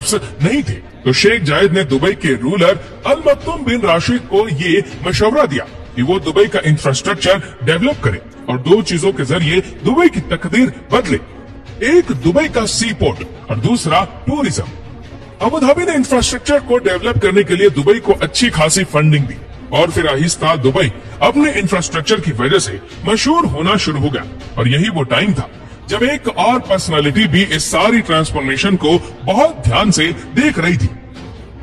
Groups नहीं थे, तो शेख जायद ने दुबई के रूलर अल मक्तूम बिन राशिद को ये मशवरा दिया कि वो दुबई का इंफ्रास्ट्रक्चर डेवलप करे और दो चीजों के जरिए दुबई की तकदीर बदले, एक दुबई का सी पोर्ट और दूसरा टूरिज्म। अबू धाबी ने इंफ्रास्ट्रक्चर को डेवलप करने के लिए दुबई को अच्छी खासी फंडिंग दी और फिर आहिस्ता दुबई अपने इंफ्रास्ट्रक्चर की वजह से मशहूर होना शुरू हो गया। और यही वो टाइम था जब एक और पर्सनालिटी भी इस सारी ट्रांसफॉर्मेशन को बहुत ध्यान से देख रही थी।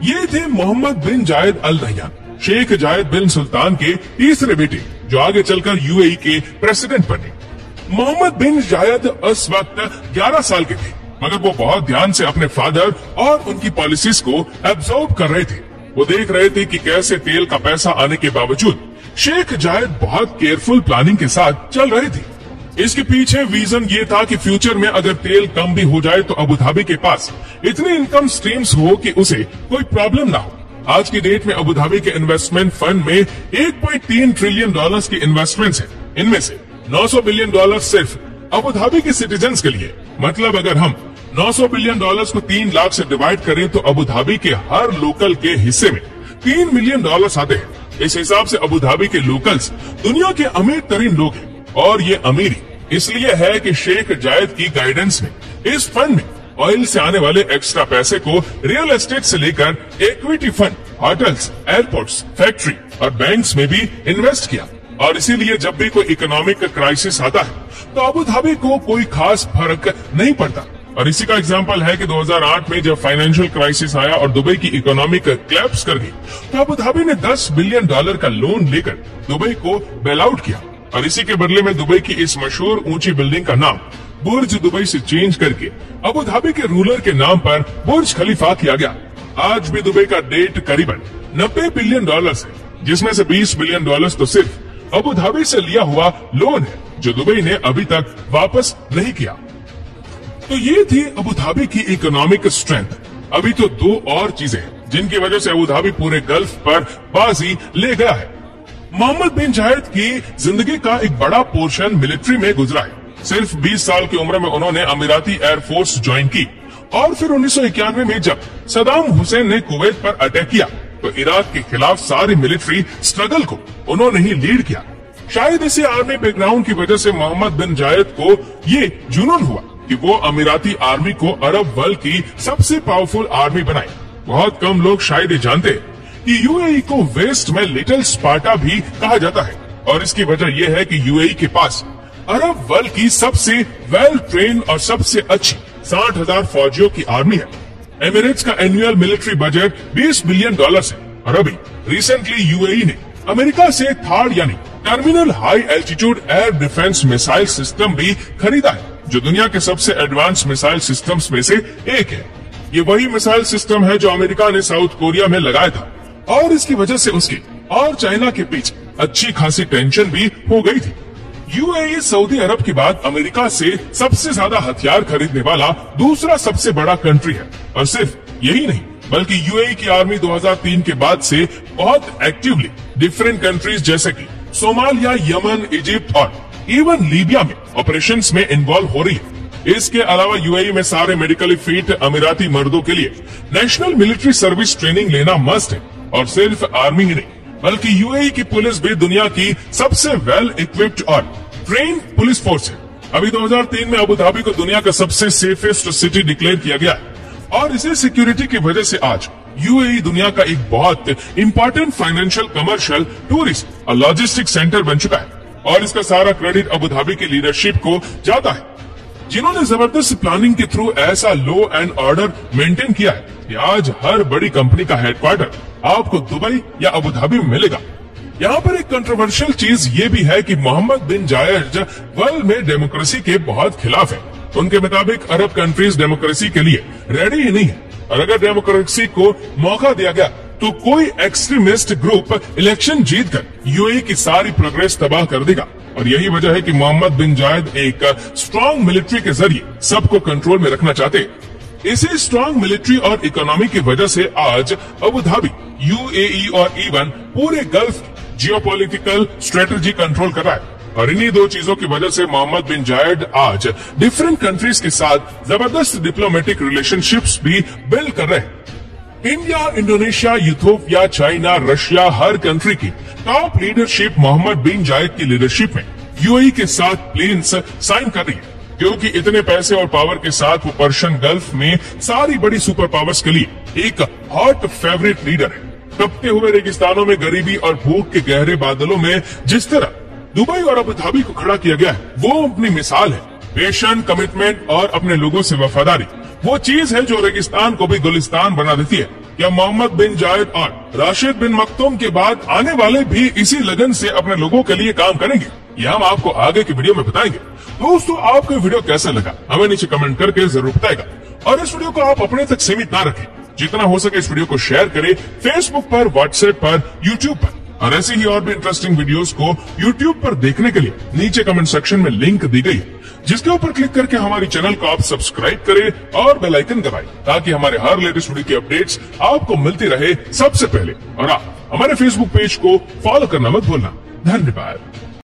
ये थे मोहम्मद बिन जायद अल नहयान, शेख जायद बिन सुल्तान के तीसरे बेटे, जो आगे चलकर यूएई के प्रेसिडेंट बने। मोहम्मद बिन जायद उस वक्त 11 साल के थे, मगर वो बहुत ध्यान से अपने फादर और उनकी पॉलिसीज को एब्जॉर्ब कर रहे थे। वो देख रहे थे कि कैसे तेल का पैसा आने के बावजूद शेख जायद बहुत केयरफुल प्लानिंग के साथ चल रहे थे। इसके पीछे विजन ये था कि फ्यूचर में अगर तेल कम भी हो जाए तो अबू धाबी के पास इतनी इनकम स्ट्रीम्स हो कि उसे कोई प्रॉब्लम ना हो। आज की डेट में अबू धाबी के इन्वेस्टमेंट फंड में 1.3 ट्रिलियन डॉलर्स की इन्वेस्टमेंट्स है। इनमें से 900 बिलियन डॉलर सिर्फ अबू धाबी के सिटीजन्स के लिए। मतलब अगर हम 900 बिलियन डॉलर्स को 3 लाख से डिवाइड करें तो अबू धाबी के हर लोकल के हिस्से में 3 मिलियन डॉलर्स आते हैं। इस हिसाब से अबू धाबी के लोकल्स दुनिया के अमीर तरीन लोग हैं। और ये अमीरी इसलिए है कि शेख जायद की गाइडेंस में इस फंड में ऑयल से आने वाले एक्स्ट्रा पैसे को रियल एस्टेट से लेकर equity fund, hotels, airports, factory और बैंक्स में भी इन्वेस्ट किया। और इसीलिए जब भी कोई इकोनॉमिक क्राइसिस आता है तो अबू धाबी को कोई खास फर्क नहीं पड़ता। और इसी का एग्जांपल है कि 2008 में जब फाइनेंशियल क्राइसिस आया और दुबई की इकोनॉमी क्लैप्स कर गई तो अबू धाबी ने 10 बिलियन डॉलर का लोन लेकर दुबई को बेल आउट किया। और इसी के बदले में दुबई की इस मशहूर ऊंची बिल्डिंग का नाम बुर्ज दुबई से चेंज करके अबू धाबी के रूलर के नाम पर बुर्ज खलीफा किया गया। आज भी दुबई का डेट करीबन 90 बिलियन डॉलर्स है, जिसमें से 20 बिलियन डॉलर्स तो सिर्फ अबू धाबी से लिया हुआ लोन है जो दुबई ने अभी तक वापस नहीं किया। तो ये थी अबू धाबी की इकोनॉमिक स्ट्रेंथ। अभी तो दो और चीजें हैं जिनकी वजह से अबू धाबी पूरे गल्फ पर बाजी ले गया है। मोहम्मद बिन जायद की जिंदगी का एक बड़ा पोर्शन मिलिट्री में गुजरा है। सिर्फ 20 साल की उम्र में उन्होंने अमीराती एयरफोर्स ज्वाइन की और फिर 1991 में जब सदाम हुसैन ने कुवैत पर अटैक किया तो इराक के खिलाफ सारी मिलिट्री स्ट्रगल को उन्होंने ही लीड किया। शायद इसी आर्मी बैकग्राउंड की वजह से मोहम्मद बिन जायद को ये जुनून हुआ कि वो अमीराती आर्मी को अरब वर्ल्ड की सबसे पावरफुल आर्मी बनाए। बहुत कम लोग शायद ये जानते हैं कि यूएई को वेस्ट में लिटिल स्पार्टा भी कहा जाता है। और इसकी वजह यह है कि यूएई के पास अरब वर्ल्ड की सबसे वेल ट्रेन और सबसे अच्छी 60,000 फौजियों की आर्मी है। एमिरेट्स का annual military budget 20 billion dollar है। और अभी रिसेंटली यूएई ने अमेरिका से थर्ड यानी terminal high altitude air defence missile system भी खरीदा है, जो दुनिया के सबसे एडवांस मिसाइल सिस्टम्स में से एक है। ये वही मिसाइल सिस्टम है जो अमेरिका ने साउथ कोरिया में लगाया था और इसकी वजह से उसके और चाइना के बीच अच्छी खासी टेंशन भी हो गई थी। यूएई सऊदी अरब के बाद अमेरिका से सबसे ज्यादा हथियार खरीदने वाला दूसरा सबसे बड़ा कंट्री है। और सिर्फ यही नहीं बल्कि यूएई की आर्मी 2003 के बाद से बहुत एक्टिवली डिफरेंट कंट्रीज जैसे कि सोमालिया, यमन, इजिप्ट और इवन लीबिया में ऑपरेशंस में इन्वॉल्व हो रही है। इसके अलावा यूएई में सारे मेडिकली फिट अमीराती मर्दों के लिए नेशनल मिलिट्री सर्विस ट्रेनिंग लेना मस्ट है। और सिर्फ आर्मी ही नहीं बल्कि यूएई की पुलिस भी दुनिया की सबसे वेल इक्विप्ड और ट्रेन पुलिस फोर्स है। अभी 2003 में अबू धाबी को दुनिया का सबसे सेफेस्ट सिटी डिक्लेयर किया गया है। और इसी सिक्योरिटी की वजह से आज यूएई दुनिया का एक बहुत इंपॉर्टेंट फाइनेंशियल, कमर्शियल, टूरिस्ट और लॉजिस्टिक सेंटर बन चुका है। और इसका सारा क्रेडिट अबू धाबी की लीडरशिप को जाता है, जिन्होंने जबरदस्त प्लानिंग के थ्रू ऐसा लॉ एंड ऑर्डर मेंटेन किया है कि आज हर बड़ी कंपनी का हेडक्वार्टर आपको दुबई या अबू धाबी में मिलेगा। यहाँ पर एक कंट्रोवर्शियल चीज ये भी है कि मोहम्मद बिन जायद वर्ल्ड में डेमोक्रेसी के बहुत खिलाफ है। उनके मुताबिक अरब कंट्रीज डेमोक्रेसी के लिए रेडी ही नहीं है। और अगर डेमोक्रेसी को मौका दिया गया तो कोई एक्सट्रीमिस्ट ग्रुप इलेक्शन जीतकर यूएई की सारी प्रोग्रेस तबाह कर देगा। और यही वजह है कि मोहम्मद बिन जायद एक स्ट्रांग मिलिट्री के जरिए सबको कंट्रोल में रखना चाहते हैं। इसी स्ट्रांग मिलिट्री और इकोनॉमी की वजह से आज अबू धाबी, यूएई और इवन पूरे गल्फ जियोपॉलिटिकल स्ट्रेटजी कंट्रोल कर रहा है। और इन्हीं दो चीजों की वजह से मोहम्मद बिन जायद आज डिफरेंट कंट्रीज के साथ जबरदस्त डिप्लोमेटिक रिलेशनशिप्स भी बिल्ड कर रहे हैं। India, Indonesia, Ethiopia, China, Russia, हर कंट्री की top leadership Mohammed bin Zayed की लीडरशिप में यूएई के साथ प्लेन्स साइन कर रही है, क्योंकि इतने पैसे और पावर के साथ वो पर्शियन गल्फ में सारी बड़ी सुपर पावर्स के लिए एक हॉट फेवरेट लीडर है। तपते हुए रेगिस्तानों में गरीबी और भूख के गहरे बादलों में जिस तरह दुबई और अबू धाबी को खड़ा किया गया है, वो अपनी मिसाल है। पेशन, कमिटमेंट और अपने लोगों से वफादारी वो चीज है जो रेगिस्तान को भी गुलिस्तान बना देती है। क्या मोहम्मद बिन जायद और राशिद बिन मखतूम के बाद आने वाले भी इसी लगन से अपने लोगों के लिए काम करेंगे? ये हम आपको आगे की वीडियो में बताएंगे। दोस्तों, आपको वीडियो कैसा लगा हमें नीचे कमेंट करके जरूर बताएगा, और इस वीडियो को आप अपने तक सीमित ना रखें। जितना हो सके इस वीडियो को शेयर करें फेसबुक पर, व्हाट्सएप पर, यूट्यूब पर, और ऐसी ही और भी इंटरेस्टिंग वीडियोस को यूट्यूब पर देखने के लिए नीचे कमेंट सेक्शन में लिंक दी गई है, जिसके ऊपर क्लिक करके हमारी चैनल को आप सब्सक्राइब करें और बेल आइकन दबाएं, ताकि हमारे हर लेटेस्ट वीडियो की अपडेट्स आपको मिलती रहे सबसे पहले। और आप हमारे फेसबुक पेज को फॉलो करना मत भूलना। धन्यवाद।